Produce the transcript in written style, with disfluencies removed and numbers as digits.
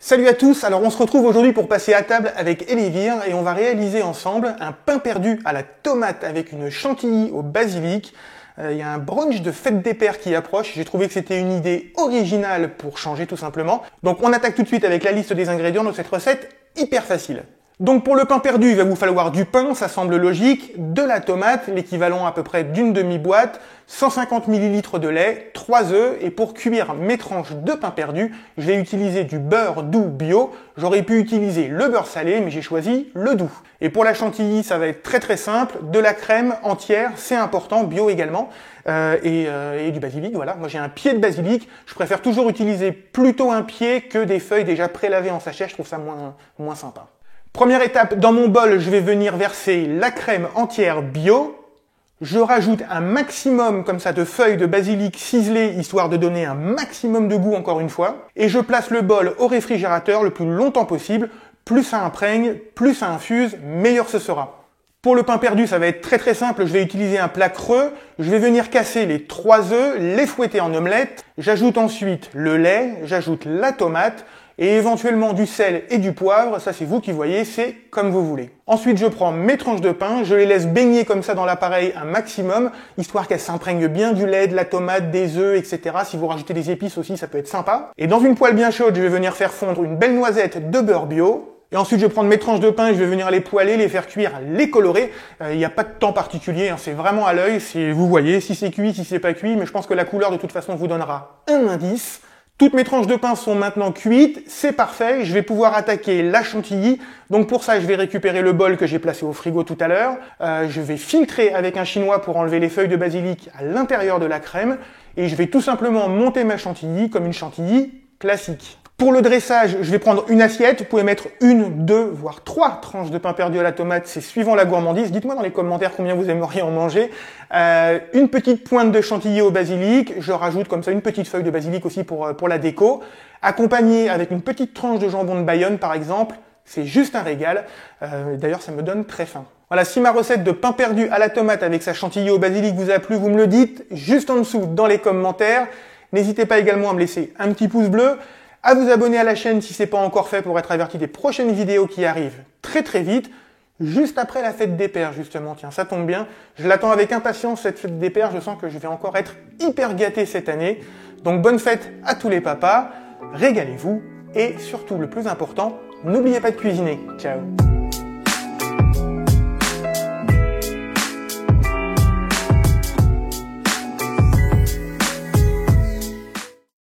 Salut à tous, alors on se retrouve aujourd'hui pour passer à table avec Elivire et on va réaliser ensemble un pain perdu à la tomate avec une chantilly au basilic. Il y a un brunch de fête des pères qui approche, j'ai trouvé que c'était une idée originale pour changer tout simplement. Donc on attaque tout de suite avec la liste des ingrédients de cette recette hyper facile. Donc pour le pain perdu, il va vous falloir du pain, ça semble logique, de la tomate, l'équivalent à peu près d'une demi-boîte, 150 ml de lait, 3 œufs, et pour cuire mes tranches de pain perdu, je vais utiliser du beurre doux bio. J'aurais pu utiliser le beurre salé, mais j'ai choisi le doux. Et pour la chantilly, ça va être très simple, de la crème entière, c'est important, bio également, et du basilic, voilà. Moi j'ai un pied de basilic, je préfère toujours utiliser plutôt un pied que des feuilles déjà prélavées en sachet, je trouve ça moins sympa. Première étape, dans mon bol, je vais venir verser la crème entière bio. Je rajoute un maximum comme ça de feuilles de basilic ciselées, histoire de donner un maximum de goût encore une fois. Et je place le bol au réfrigérateur le plus longtemps possible. Plus ça imprègne, plus ça infuse, meilleur ce sera. Pour le pain perdu, ça va être très simple. Je vais utiliser un plat creux. Je vais venir casser les 3 œufs, les fouetter en omelette. J'ajoute ensuite le lait, j'ajoute la tomate, et éventuellement du sel et du poivre, ça c'est vous qui voyez, c'est comme vous voulez. Ensuite je prends mes tranches de pain, je les laisse baigner comme ça dans l'appareil un maximum, histoire qu'elles s'imprègnent bien du lait, de la tomate, des œufs, etc. Si vous rajoutez des épices aussi, ça peut être sympa. Et dans une poêle bien chaude, je vais venir faire fondre une belle noisette de beurre bio. Et ensuite, je vais prendre mes tranches de pain et je vais venir les poêler, les faire cuire, les colorer. Il n'y a pas de temps particulier, hein, c'est vraiment à l'œil, vous voyez si c'est cuit, si c'est pas cuit, mais je pense que la couleur de toute façon vous donnera un indice. Toutes mes tranches de pain sont maintenant cuites, c'est parfait, je vais pouvoir attaquer la chantilly. Donc pour ça, je vais récupérer le bol que j'ai placé au frigo tout à l'heure. Je vais filtrer avec un chinois pour enlever les feuilles de basilic à l'intérieur de la crème. Et je vais tout simplement monter ma chantilly comme une chantilly classique. Pour le dressage, je vais prendre une assiette. Vous pouvez mettre 1, 2, voire 3 tranches de pain perdu à la tomate, c'est suivant la gourmandise. Dites-moi dans les commentaires combien vous aimeriez en manger. Une petite pointe de chantilly au basilic. Je rajoute comme ça une petite feuille de basilic aussi pour la déco. Accompagné avec une petite tranche de jambon de Bayonne par exemple. C'est juste un régal. D'ailleurs, ça me donne très faim. Voilà, si ma recette de pain perdu à la tomate avec sa chantilly au basilic vous a plu, vous me le dites juste en dessous dans les commentaires. N'hésitez pas également à me laisser un petit pouce bleu, à vous abonner à la chaîne si c'est pas encore fait pour être averti des prochaines vidéos qui arrivent très vite, juste après la fête des pères justement. Tiens, ça tombe bien, je l'attends avec impatience cette fête des pères, je sens que je vais encore être hyper gâté cette année. Donc bonne fête à tous les papas, régalez-vous et surtout le plus important, n'oubliez pas de cuisiner. Ciao.